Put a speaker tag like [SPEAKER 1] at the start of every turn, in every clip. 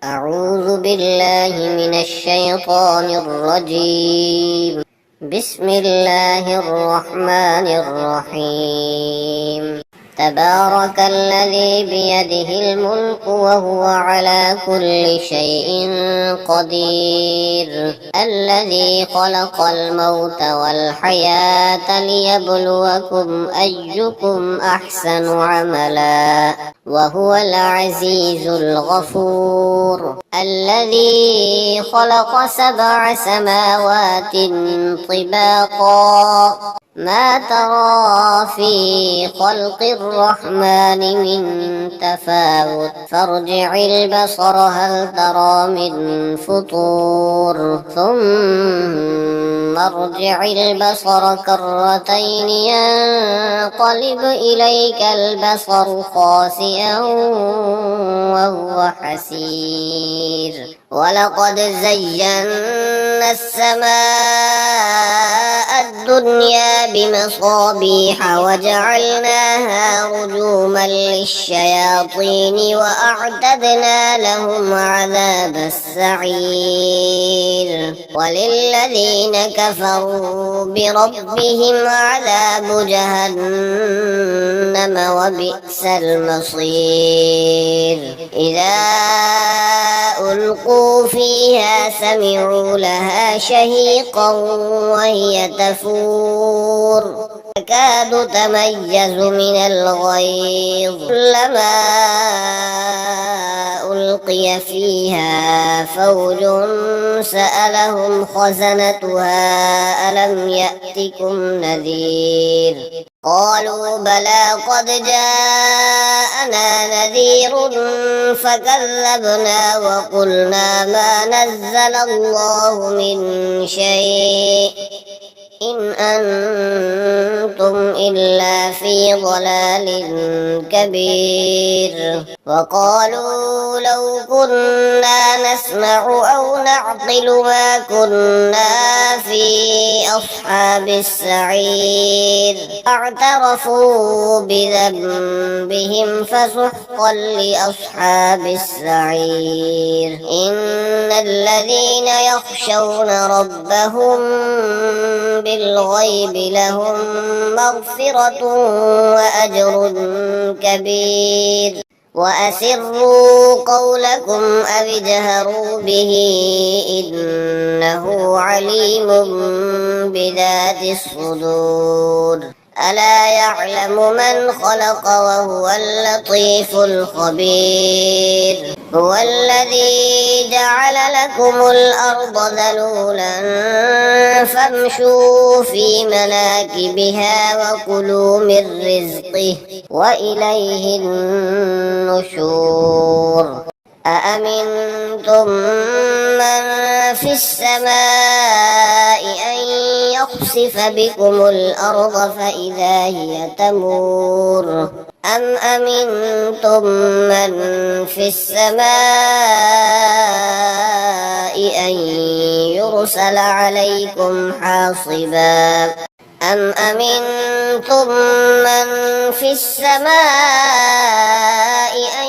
[SPEAKER 1] أعوذ بالله من الشيطان الرجيم. بسم الله الرحمن الرحيم. تبارك الذي بيده الملك وهو على كل شيء قدير. الذي خلق الموت والحياة ليبلوكم أيكم أحسن عملا وهو العزيز الغفور. الذي خلق 7 سماوات طباقا ما ترى في خلق الرحمن من تفاوت فارجع البصر هل ترى من فطور ثم ارجع البصر كرتين ينقلب إليك البصر خاسئا وهو حسير. ولقد زينا السماء الدنيا بمصابيح وجعلناها رجوما للشياطين وأعتدنا لهم عذاب السعير. وللذين كفروا بربهم عذاب جهنم وبئس المصير. إذا ألقوا فيها سمعوا لها شهيقا وهي تفور تكاد تميز من الغيظ. كلما ألقي فيها فوج سألهم خزنتها ألم يأتكم نذير قالوا بلى قد جاءنا نذير فكذبنا وقلنا ما نزل الله من شيء إن أنتم إلا في ضلال كبير. وقالوا لو كنا نسمع أو نعقل ما كنا في أصحاب السعير. اعترفوا بذنبهم فسحقا لأصحاب السعير. إن الذين يخشون ربهم بالغيب لهم مغفرة وأجر كبير. وأسروا قولكم أو اجهروا به إنه عليم بذات الصدور. ألا يعلم من خلق وهو اللطيف الخبير. هو الذي جعل لكم الأرض ذلولا فامشوا في مناكبها وكلوا من رزقه وإليه النشور. أأمنتم من في السماء أن يخسف بكم الأرض فإذا هي تمور أم أمنتم من في السماء أن يرسل عليكم حاصبا أم أمنتم من في السماء أن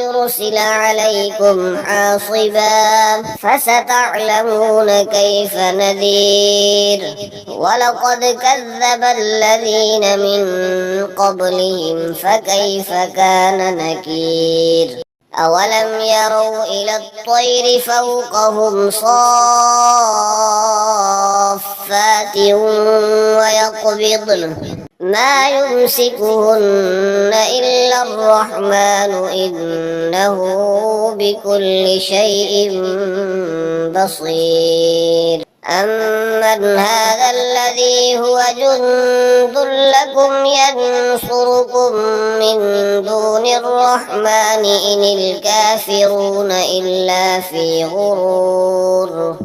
[SPEAKER 1] يرسل عليكم حاصبا فستعلمون كيف نذير. ولقد كذب الذين من قبلهم فكيف كان نكير. أولم يروا إلى الطير فوقهم صافات ويقبضن ما يمسكهن إلا الرحمن إنه بكل شيء بصير. أمن هذا الذي هو جند لكم ينصركم من دون الرحمن إن الكافرون إلا في غرور.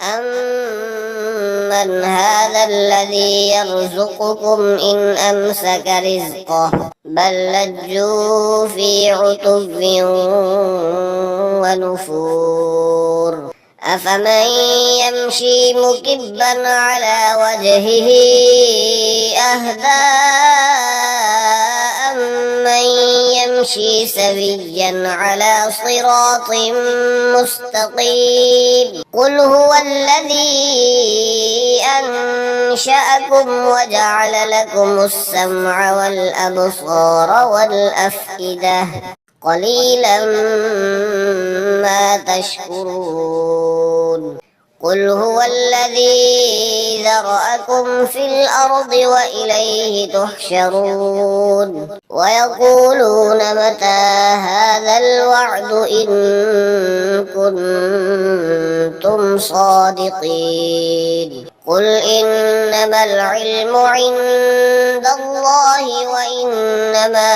[SPEAKER 1] أمن هذا الذي يرزقكم إن أمسك رزقه بل لجوا في عتب ونفور. أفمن يمشي مكبا على وجهه أهدى أمن يمشي يمشي سويا على صراط مستقيم قل هو الذي أنشأكم وجعل لكم السمع والأبصار والأفئدة قليلا ما تشكرون قل هو الذي ذرأكم في الأرض وإليه تحشرون ويقولون متى هذا الوعد إن كنتم صادقين قل إنما العلم عند الله وإنما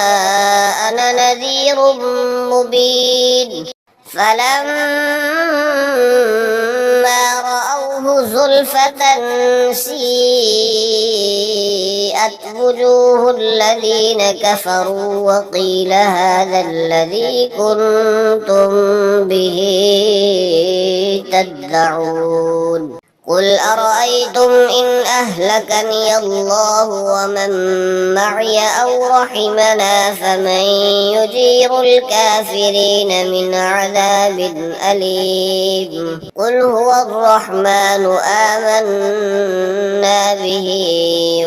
[SPEAKER 1] أنا نذير مبين فلما رأوه زلفة سيئت وجوه الذين كفروا وقيل هذا الذي كنتم به تدعون قل أرأيتم إن أهلكني الله ومن معي أو رحمنا فمن يجير الكافرين من عذاب أليم قل هو الرحمن آمنا به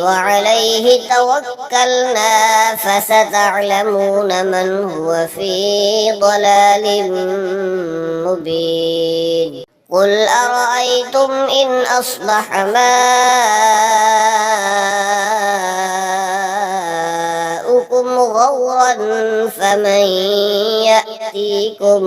[SPEAKER 1] وعليه توكلنا فستعلمون من هو في ضلال مبين قل أرأيتم إن أصبح ماؤكم غورا فمن يأتيكم